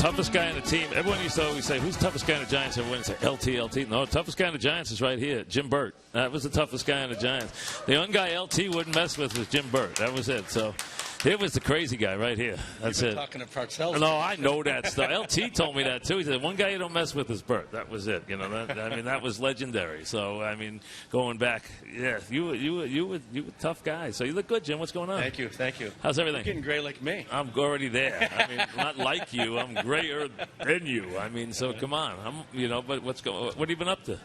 toughest guy on the team. Everyone used to always say, who's the toughest guy on the Giants? Everyone would say, LT. No, toughest guy on the Giants is right here, Jim Burt. That was the toughest guy on the Giants. The one guy LT wouldn't mess with was Jim Burt. That was it. So it was the crazy guy right here. That's it. Talking to Francesa. No, I know that stuff. LT told me that, too. He said, one guy you don't mess with is Burt. That was it. You know, that was legendary. So, I mean, going back, yeah, you were a tough guy. So you look good, Jim. What's going on? Thank you. How's everything? You're getting gray like me. I'm already there. I mean, not like you. I'm grayer than you. I mean, so come on. But what have you been up to?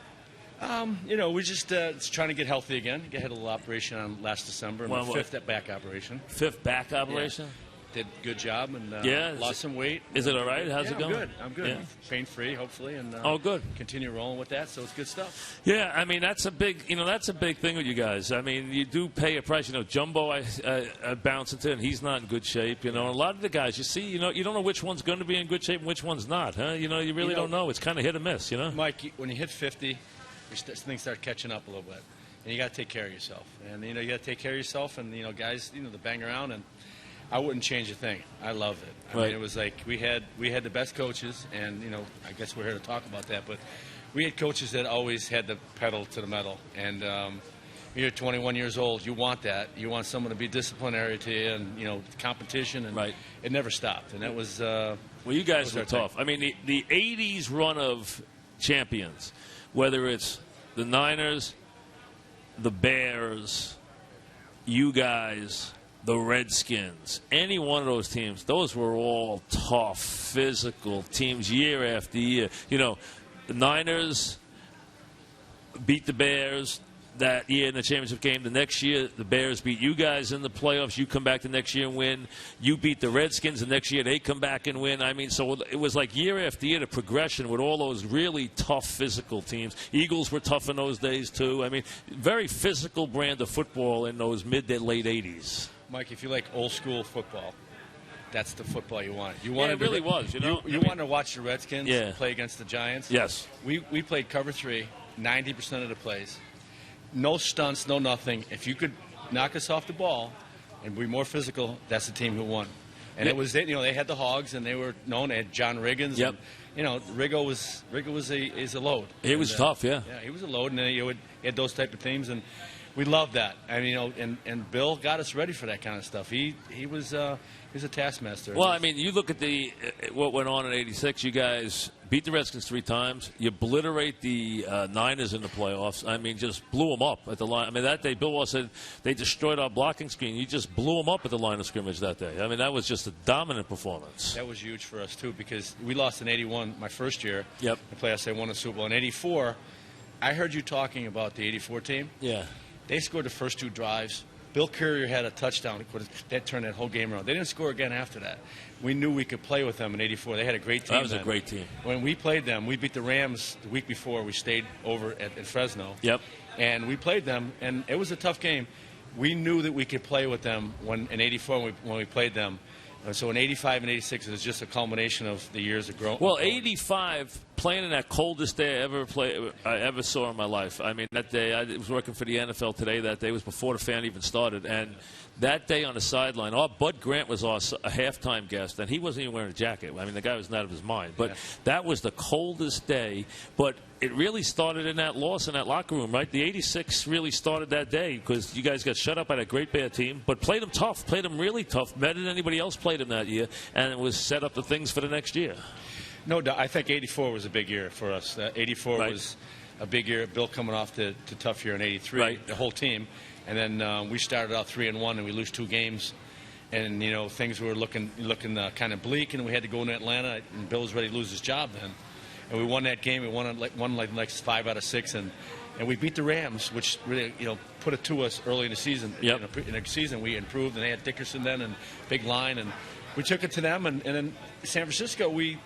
We're just trying to get healthy again. I had a little operation on last December, my fifth back operation. Fifth back operation? Yeah. Did a good job and lost some weight. Is it all right? How's it going? I'm good. Yeah. Pain-free, hopefully, and good. Continue rolling with that. So it's good stuff. Yeah, I mean that's a big thing with you guys. I mean you do pay a price. Jumbo I bounce into, and he's not in good shape. A lot of the guys you see, you don't know which one's going to be in good shape and which one's not. Huh? You really don't know. It's kind of hit or miss. Mike, when you hit 50, things start catching up a little bit, and you got to take care of yourself. And you got to take care of yourself. And guys, they bang around and. I wouldn't change a thing. I love it. I mean, it was like we had the best coaches, and I guess we're here to talk about that. But we had coaches that always had the pedal to the metal. And you're 21 years old. You want that. You want someone to be disciplinary to you, and competition. And it never stopped. And that was. Well, you guys were tough. I mean, the '80s run of champions, whether it's the Niners, the Bears, you guys. The Redskins, any one of those teams, those were all tough, physical teams year after year. The Niners beat the Bears that year in the championship game. The next year, the Bears beat you guys in the playoffs. You come back the next year and win. You beat the Redskins the next year. They come back and win. I mean, so it was like year after year, the progression with all those really tough physical teams. Eagles were tough in those days, too. I mean, very physical brand of football in those mid to late 80s. Mike, if you like old school football, that's the football you want. It really was. You want to watch the Redskins play against the Giants. Yes. We played cover 3, 90% of the plays. No stunts, no nothing. If you could knock us off the ball and be more physical, that's the team who won. And it was they had the Hogs, and they were known. They had John Riggins. Yep. And, Riggo was a load. He was tough. Yeah. Yeah, he was a load, and you had those type of teams and. We love that. I mean, and Bill got us ready for that kind of stuff. He was a taskmaster. Well, I mean, you look at what went on in '86. You guys beat the Redskins 3 times. You obliterate the Niners in the playoffs. I mean, just blew them up at the line. I mean, that day, Bill Walsh said they destroyed our blocking screen. You just blew them up at the line of scrimmage that day. I mean, that was just a dominant performance. That was huge for us, too, because we lost in '81, my first year. Yep. The playoffs, they won the Super Bowl. In '84, I heard you talking about the '84 team. Yeah. They scored the first 2 drives. Bill Courier had a touchdown. That turned that whole game around. They didn't score again after that. We knew we could play with them in '84. They had a great team. That was a great team. When we played them, we beat the Rams the week before. We stayed over at Fresno. Yep. And we played them, and it was a tough game. We knew that we could play with them in '84 when we played them. So in '85 and '86, it was just a culmination of the years of growth. Well, '85, playing in that coldest day I ever saw in my life. I mean, that day, I was working for the NFL today. That day was before the fan even started. And that day on the sideline, Bud Grant was a halftime guest, and he wasn't even wearing a jacket. I mean, the guy was out of his mind. But that was the coldest day. But it really started in that loss in that locker room, right? The '86 really started that day because you guys got shut up by a great bad team, but played them tough, played them really tough, better than anybody else played them that year, and it was set up the things for the next year. No doubt. I think '84 was a big year for us. '84 was a big year. Bill coming off the tough year in '83, the whole team, and then we started out 3-1, and we lose 2 games, and things were looking kind of bleak, and we had to go into Atlanta, and Bill was ready to lose his job then. And we won that game. We won like 5 out of 6, and we beat the Rams, which really put it to us early in the season. Yep. In the season, we improved, and they had Dickerson then and big line, and we took it to them. And then San Francisco, we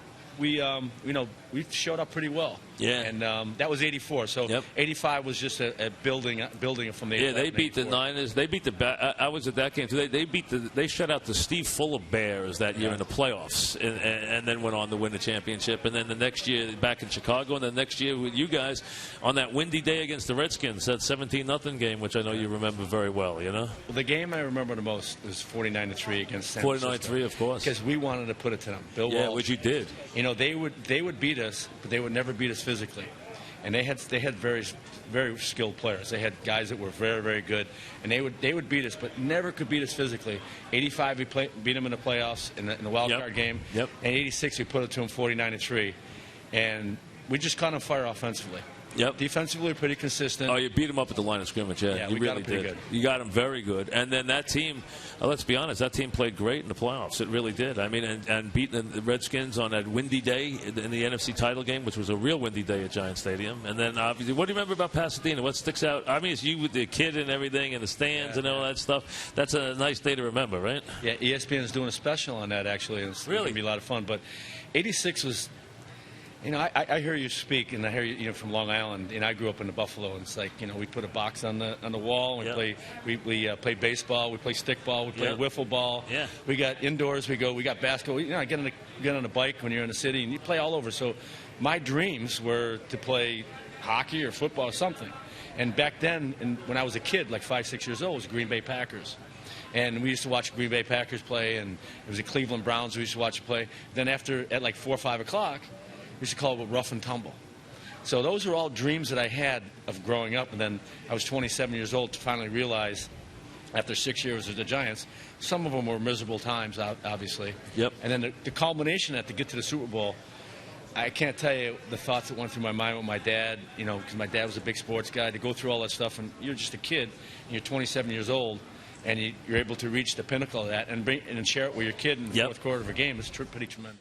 showed up pretty well. Yeah. And that was 84. So 85 was just a building it from the. Yeah, they beat the Niners. They beat the. I was at that game too. They shut out the Steve Fuller Bears that year in the playoffs, and then went on to win the championship. And then the next year back in Chicago, and the next year with you guys on that windy day against the Redskins, that 17-0 game, which I know you remember very well. You know. Well, the game I remember the most was 49-3 against San Francisco. 49-3, of course. Because we wanted to put it to them. Bill Walsh, which you did. You know, they would beat us, but they would never beat us physically. And they had very skilled players. They had guys that were very, very good, and they would beat us, but never could beat us physically. 85 we beat them in the playoffs in the wild card game. And 86 we put it to them 49-3, and we just caught them fire offensively. Defensively, pretty consistent. Oh, you beat them up at the line of scrimmage, yeah you we really got them pretty did. good. You got them very good. And then that team, let's be honest, that team played great in the playoffs. It really did. I mean, and beating the Redskins on that windy day in the NFC title game, which was a real windy day at Giant Stadium. And then, obviously, what do you remember about Pasadena? What sticks out? I mean, it's you with the kid and everything and the stands and all that stuff. That's a nice day to remember, right? Yeah, ESPN is doing a special on that, actually. And it's going to be a lot of fun. But 86 was... You know, I hear you speak, and I hear you from Long Island, and I grew up in Buffalo, and it's like, you know, we put a box on the wall, and we play baseball, we play stickball, we play wiffle ball. We got indoors, we got basketball. You know, get on a bike when you're in the city, and you play all over. So my dreams were to play hockey or football or something. And back then, when I was a kid, like 5, 6 years old, it was Green Bay Packers. And we used to watch Green Bay Packers play, and it was the Cleveland Browns we used to watch play. Then at like 4 or 5 o'clock, we used to call it rough and tumble. So those are all dreams that I had of growing up. And then I was 27 years old to finally realize, after 6 years with the Giants, some of them were miserable times, obviously. And then the culmination to get to the Super Bowl, I can't tell you the thoughts that went through my mind with my dad, you know, because my dad was a big sports guy, to go through all that stuff. And you're just a kid, and you're 27 years old, and you're able to reach the pinnacle of that and share it with your kid in the fourth quarter of a game. It's pretty tremendous.